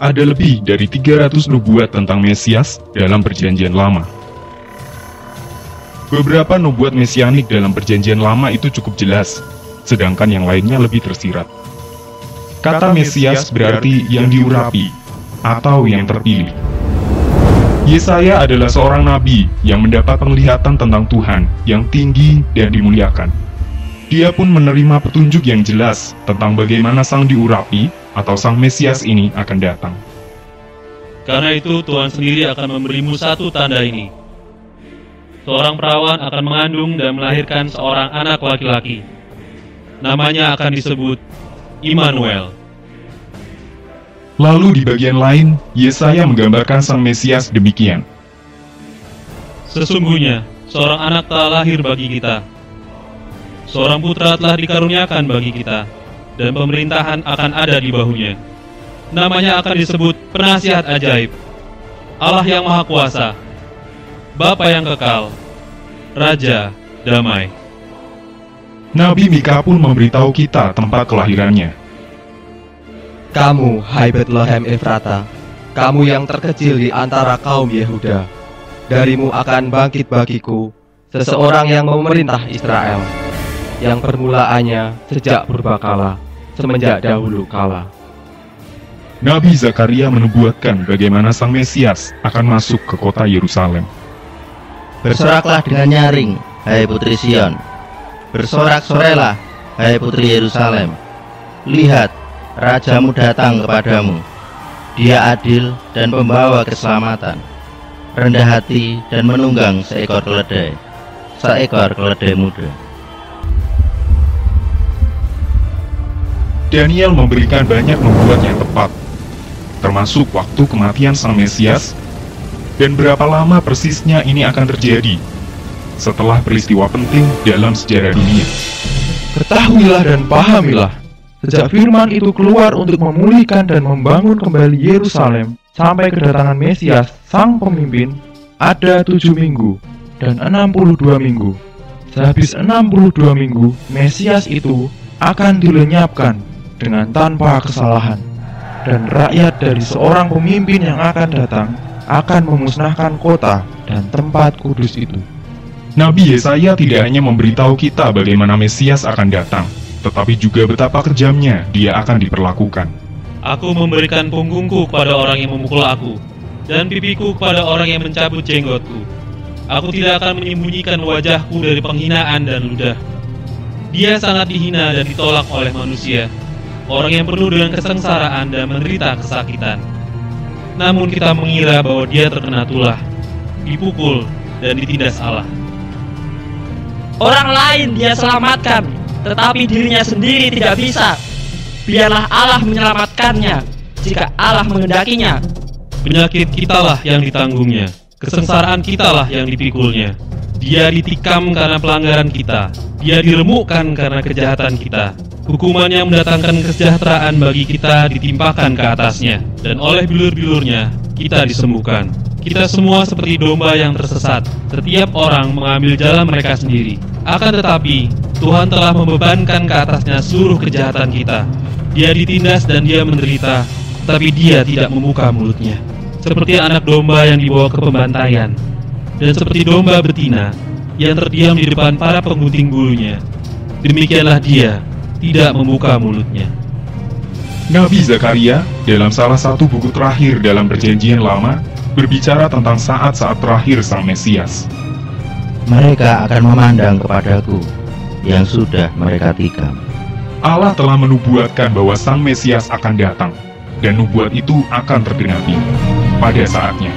ada lebih dari 300 nubuat tentang Mesias dalam Perjanjian Lama. Beberapa nubuat mesianik dalam Perjanjian Lama itu cukup jelas, sedangkan yang lainnya lebih tersirat. Kata Mesias berarti yang diurapi, atau yang terpilih. Yesaya adalah seorang nabi yang mendapat penglihatan tentang Tuhan yang tinggi dan dimuliakan. Dia pun menerima petunjuk yang jelas tentang bagaimana sang diurapi atau sang Mesias ini akan datang. Karena itu Tuhan sendiri akan memberimu satu tanda ini. Seorang perawan akan mengandung dan melahirkan seorang anak laki-laki. Namanya akan disebut Immanuel. Lalu di bagian lain, Yesaya menggambarkan sang Mesias demikian. Sesungguhnya, seorang anak telah lahir bagi kita. Seorang putra telah dikaruniakan bagi kita, dan pemerintahan akan ada di bahunya. Namanya akan disebut Penasihat Ajaib, Allah yang Maha Kuasa, Bapa yang Kekal, Raja Damai. Nabi Mika pun memberitahu kita tempat kelahirannya. Kamu, hai Betlehem Efrata, kamu yang terkecil di antara kaum Yehuda, darimu akan bangkit bagiku seseorang yang memerintah Israel, yang permulaannya sejak purbakala, semenjak dahulu kala. Nabi Zakaria menubuatkan bagaimana sang Mesias akan masuk ke kota Yerusalem. Bersoraklah dengan nyaring, hai putri Sion. Bersorak-sorailah, hai putri Yerusalem. Lihat, Rajamu datang kepadamu. Dia adil dan pembawa keselamatan, rendah hati dan menunggang seekor keledai muda. Daniel memberikan banyak nubuat yang tepat, termasuk waktu kematian sang Mesias, dan berapa lama persisnya ini akan terjadi setelah peristiwa penting dalam sejarah dunia. Ketahuilah dan pahamilah, sejak firman itu keluar untuk memulihkan dan membangun kembali Yerusalem sampai kedatangan Mesias, sang pemimpin, ada 7 minggu dan 62 minggu. Sehabis 62 minggu, Mesias itu akan dilenyapkan dengan tanpa kesalahan. Dan rakyat dari seorang pemimpin yang akan datang akan memusnahkan kota dan tempat kudus itu. Nabi Yesaya tidak hanya memberitahu kita bagaimana Mesias akan datang, tetapi juga betapa kejamnya dia akan diperlakukan. Aku memberikan punggungku kepada orang yang memukul aku, dan pipiku kepada orang yang mencabut jenggotku. Aku tidak akan menyembunyikan wajahku dari penghinaan dan ludah. Dia sangat dihina dan ditolak oleh manusia, orang yang penuh dengan kesengsaraan dan menderita kesakitan. Namun kita mengira bahwa dia terkena tulah, dipukul, dan ditindas Allah. Orang lain dia selamatkan, tetapi dirinya sendiri tidak bisa. Biarlah Allah menyelamatkannya, jika Allah menghendakinya. Penyakit kitalah yang ditanggungnya, kesengsaraan kitalah yang dipikulnya. Dia ditikam karena pelanggaran kita, dia diremukkan karena kejahatan kita. Hukumannya mendatangkan kesejahteraan bagi kita ditimpakan ke atasnya, dan oleh bilur-bilurnya kita disembuhkan. Kita semua seperti domba yang tersesat, setiap orang mengambil jalan mereka sendiri. Akan tetapi, Tuhan telah membebankan ke atasnya seluruh kejahatan kita. Dia ditindas dan dia menderita, tapi dia tidak membuka mulutnya. Seperti anak domba yang dibawa ke pembantaian, dan seperti domba betina yang terdiam di depan para penggunting bulunya, demikianlah dia tidak membuka mulutnya. Nabi Zakaria dalam salah satu buku terakhir dalam Perjanjian Lama berbicara tentang saat-saat terakhir sang Mesias. Mereka akan memandang kepadaku yang sudah mereka tikam. Allah telah menubuatkan bahwa sang Mesias akan datang, dan nubuat itu akan tergenapi pada saatnya.